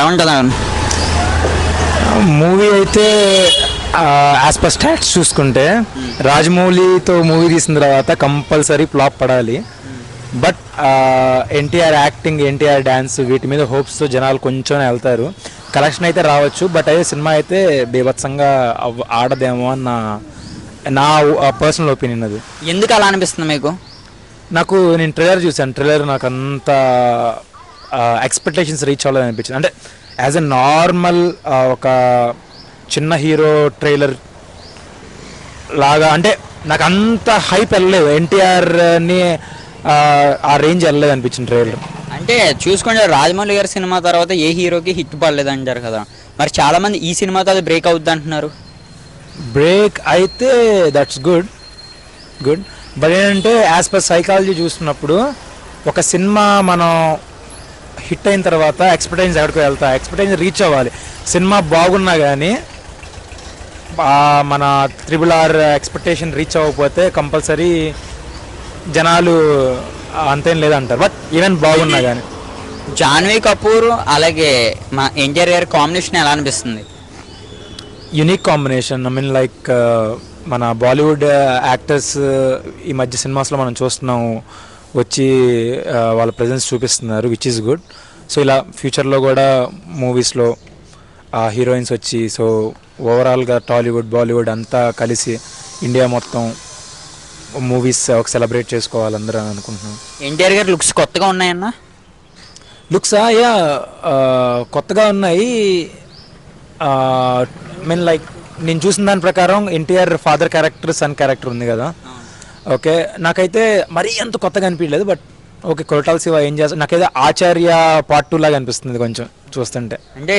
ఎలా ఉంటుంది? మూవీ అయితే యాజ్ పర్ స్టాట్స్ చూసుకుంటే రాజమౌళితో మూవీ తీసిన తర్వాత కంపల్సరీ ఫ్లాప్ పడాలి. But NTR acting, NTR dance వీటి మీద హోప్స్తో జనాలు కొంచెం వెళ్తారు. కలెక్షన్ అయితే రావచ్చు, బట్ అయితే సినిమా అయితే బీభత్సంగా ఆడదేమో అని నా పర్సనల్ ఒపీనియన్. అది ఎందుకు అలా అనిపిస్తుంది మీకు? నేను ట్రైలర్ చూశాను. ట్రైలర్ నాకు అంత ఎక్స్పెక్టేషన్స్ రీచ్ అవ్వలేదు అనిపించింది. అంటే యాజ్ ఎ నార్మల్ ఒక చిన్న హీరో ట్రైలర్ లాగా, అంటే నాకు అంత హైప్ వెళ్ళలేదు. ఎన్టీఆర్ని ఆ రేంజ్ వెళ్ళలేదు అనిపించింది ట్రైలర్. అంటే చూసుకుంటే రాజమౌళి గారి సినిమా తర్వాత ఏ హీరోకి హిట్ పడలేదు అంటారు కదా, మరి చాలామంది ఈ సినిమాతో అది బ్రేక్ అవుద్ది అంటున్నారు. బ్రేక్ అయితే దట్స్ గుడ్. బట్ ఏంటంటే యాజ్ పర్ సైకాలజీ చూస్తున్నప్పుడు ఒక సినిమా మనం హిట్ అయిన తర్వాత ఎక్స్పెక్టేషన్స్ ఎక్కడికి వెళ్తా, ఎక్స్పెక్టేషన్ రీచ్ అవ్వాలి. సినిమా బాగున్నా కానీ మన RRR ఎక్స్పెక్టేషన్ రీచ్ అవ్వకపోతే కంపల్సరీ జనాలు అంతేం లేదంటారు. బట్ ఈవెన్ బాగున్నా కానీ జాన్వీ కపూర్ అలాగే మా ఎన్టీఆర్ గారి కాంబినేషన్ ఎలా అనిపిస్తుంది? Unique combination. I mean like మన బాలీవుడ్ యాక్టర్స్ ఈ మధ్య సినిమాస్లో మనం చూస్తున్నాం వచ్చి వాళ్ళ ప్రజెన్స్ చూపిస్తున్నారు, విచ్ ఈస్ గుడ్. సో ఇలా ఫ్యూచర్లో కూడా మూవీస్లో హీరోయిన్స్ వచ్చి, సో ఓవరాల్గా టాలీవుడ్ బాలీవుడ్ అంతా కలిసి ఇండియా మొత్తం మూవీస్ ఒక సెలబ్రేట్ చేసుకోవాలి అందరూ అని అనుకుంటున్నాను. ఎన్టీఆర్ గారి లుక్స్ కొత్తగా ఉన్నాయన్న? లుక్సా? యా, కొత్తగా ఉన్నాయి. మీన్ లైక్ నేను చూసిన దాని ప్రకారం NTR father character, sun character ఉంది కదా. ఓకే, నాకైతే మరీ అంత కొత్తగా అనిపించలేదు. బట్ ఓకే, కొరటాల శివ ఏం చేస్తారు, నాకైతే ఆచార్య పార్ట్ 2 లాగా అనిపిస్తుంది కొంచెం చూస్తుంటే. అంటే